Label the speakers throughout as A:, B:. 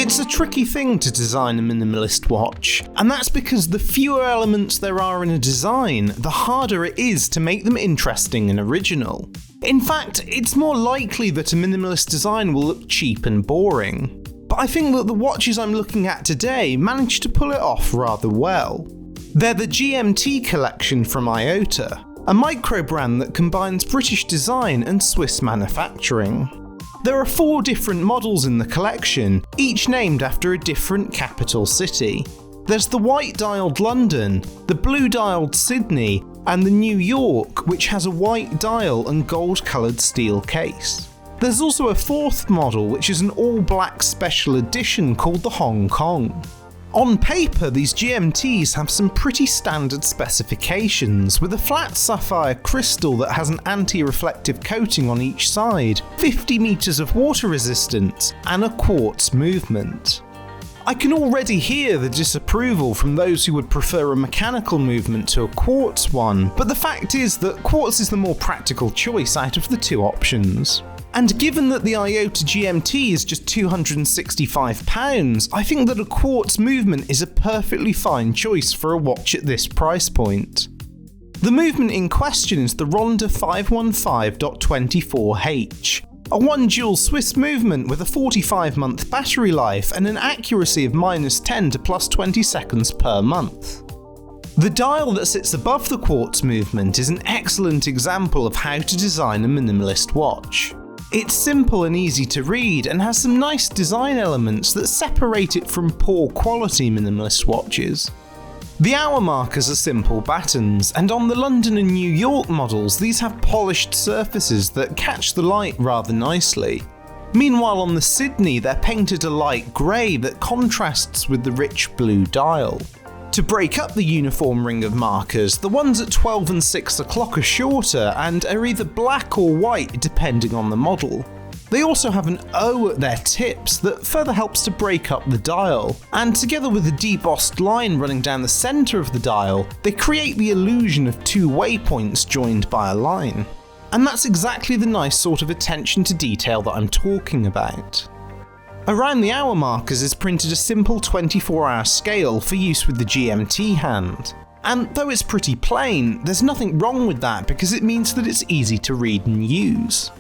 A: It's a tricky thing to design a minimalist watch, and that's because the fewer elements there are in a design, the harder it is to make them interesting and original. In fact, it's more likely that a minimalist design will look cheap and boring. But I think that the watches I'm looking at today manage to pull it off rather well. They're the GMT collection from Iota, a microbrand that combines British design and Swiss manufacturing. There are 4 different models in the collection, each named after a different capital city. There's the white-dialed London, the blue-dialed Sydney, and the New York, which has a white dial and gold-coloured steel case. There's also a 4th model, which is an all-black special edition called the Hong Kong. On paper, these GMTs have some pretty standard specifications, with a flat sapphire crystal that has an anti-reflective coating on each side, 50 meters of water resistance, and a quartz movement. I can already hear the disapproval from those who would prefer a mechanical movement to a quartz one, but the fact is that quartz is the more practical choice out of the 2 options. And given that the Iota GMT is just £265, I think that a quartz movement is a perfectly fine choice for a watch at this price point. The movement in question is the Ronda 515.24H, a 1-jewel Swiss movement with a 45-month battery life and an accuracy of -10 to +20 seconds per month. The dial that sits above the quartz movement is an excellent example of how to design a minimalist watch. It's simple and easy to read and has some nice design elements that separate it from poor quality minimalist watches. The hour markers are simple battens, and on the London and New York models these have polished surfaces that catch the light rather nicely. Meanwhile on the Sydney they're painted a light grey that contrasts with the rich blue dial. To break up the uniform ring of markers, the ones at 12 and 6 o'clock are shorter and are either black or white depending on the model. They also have an O at their tips that further helps to break up the dial, and together with a debossed line running down the centre of the dial, they create the illusion of 2 waypoints joined by a line. And that's exactly the nice sort of attention to detail that I'm talking about. Around the hour markers is printed a simple 24-hour scale for use with the GMT hand. And though it's pretty plain, there's nothing wrong with that because it means that it's easy to read and use.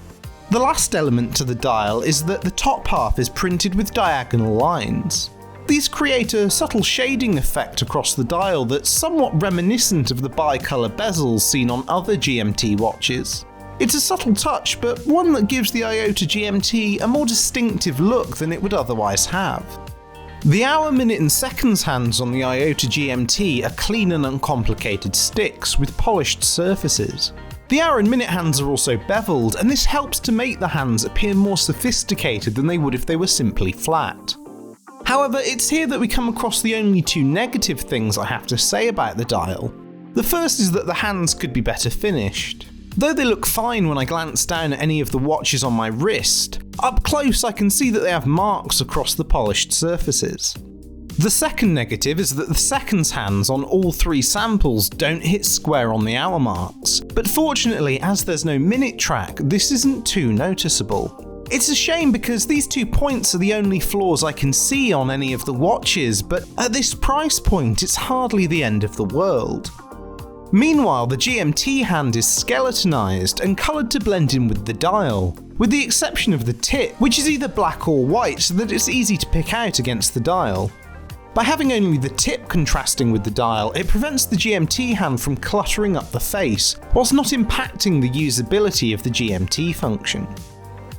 A: The last element to the dial is that the top half is printed with diagonal lines. These create a subtle shading effect across the dial that's somewhat reminiscent of the bicolour bezels seen on other GMT watches. It's a subtle touch, but one that gives the Iota GMT a more distinctive look than it would otherwise have. The hour, minute and seconds hands on the Iota GMT are clean and uncomplicated sticks with polished surfaces. The hour and minute hands are also beveled, and this helps to make the hands appear more sophisticated than they would if they were simply flat. However, it's here that we come across the only 2 negative things I have to say about the dial. The first is that the hands could be better finished. Though they look fine when I glance down at any of the watches on my wrist, up close I can see that they have marks across the polished surfaces. The second negative is that the seconds hands on all 3 samples don't hit square on the hour marks, but fortunately as there's no minute track, this isn't too noticeable. It's a shame because these 2 points are the only flaws I can see on any of the watches, but at this price point it's hardly the end of the world. Meanwhile, the GMT hand is skeletonized and coloured to blend in with the dial, with the exception of the tip, which is either black or white so that it's easy to pick out against the dial. By having only the tip contrasting with the dial, it prevents the GMT hand from cluttering up the face, whilst not impacting the usability of the GMT function.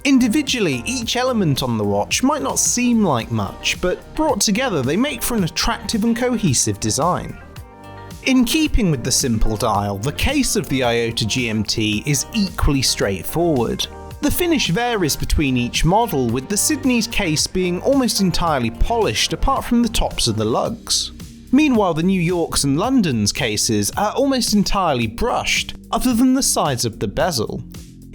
A: Individually, each element on the watch might not seem like much, but brought together they make for an attractive and cohesive design. In keeping with the simple dial, the case of the Iota GMT is equally straightforward. The finish varies between each model, with the Sydney's case being almost entirely polished apart from the tops of the lugs. Meanwhile, the New York's and London's cases are almost entirely brushed, other than the sides of the bezel.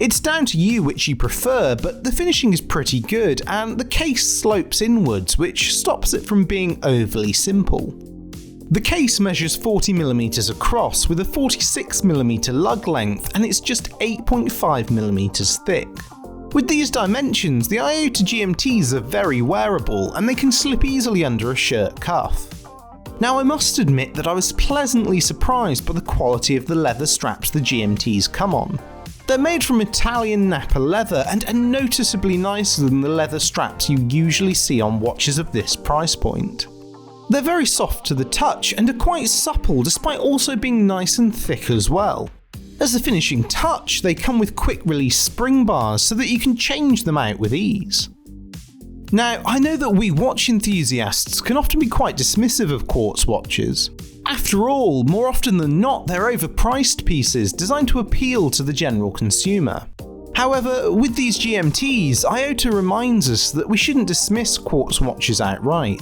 A: It's down to you which you prefer, but the finishing is pretty good and the case slopes inwards, which stops it from being overly simple. The case measures 40mm across with a 46mm lug length and it's just 8.5mm thick. With these dimensions, the Iota GMTs are very wearable and they can slip easily under a shirt cuff. Now I must admit that I was pleasantly surprised by the quality of the leather straps the GMTs come on. They're made from Italian Nappa leather and are noticeably nicer than the leather straps you usually see on watches of this price point. They're very soft to the touch and are quite supple despite also being nice and thick as well. As a finishing touch, they come with quick release spring bars so that you can change them out with ease. Now, I know that we watch enthusiasts can often be quite dismissive of quartz watches. After all, more often than not, they're overpriced pieces designed to appeal to the general consumer. However, with these GMTs, Iota reminds us that we shouldn't dismiss quartz watches outright.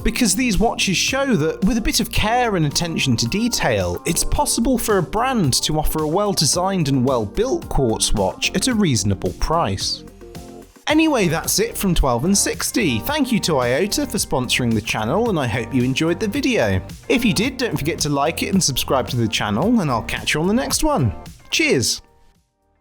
A: Because these watches show that with a bit of care and attention to detail, it's possible for a brand to offer a well-designed and well-built quartz watch at a reasonable price. Anyway, that's it from 12 and 60. Thank you to Iota for sponsoring the channel, and I hope you enjoyed the video. If you did, don't forget to like it and subscribe to the channel, and I'll catch you on the next one. Cheers!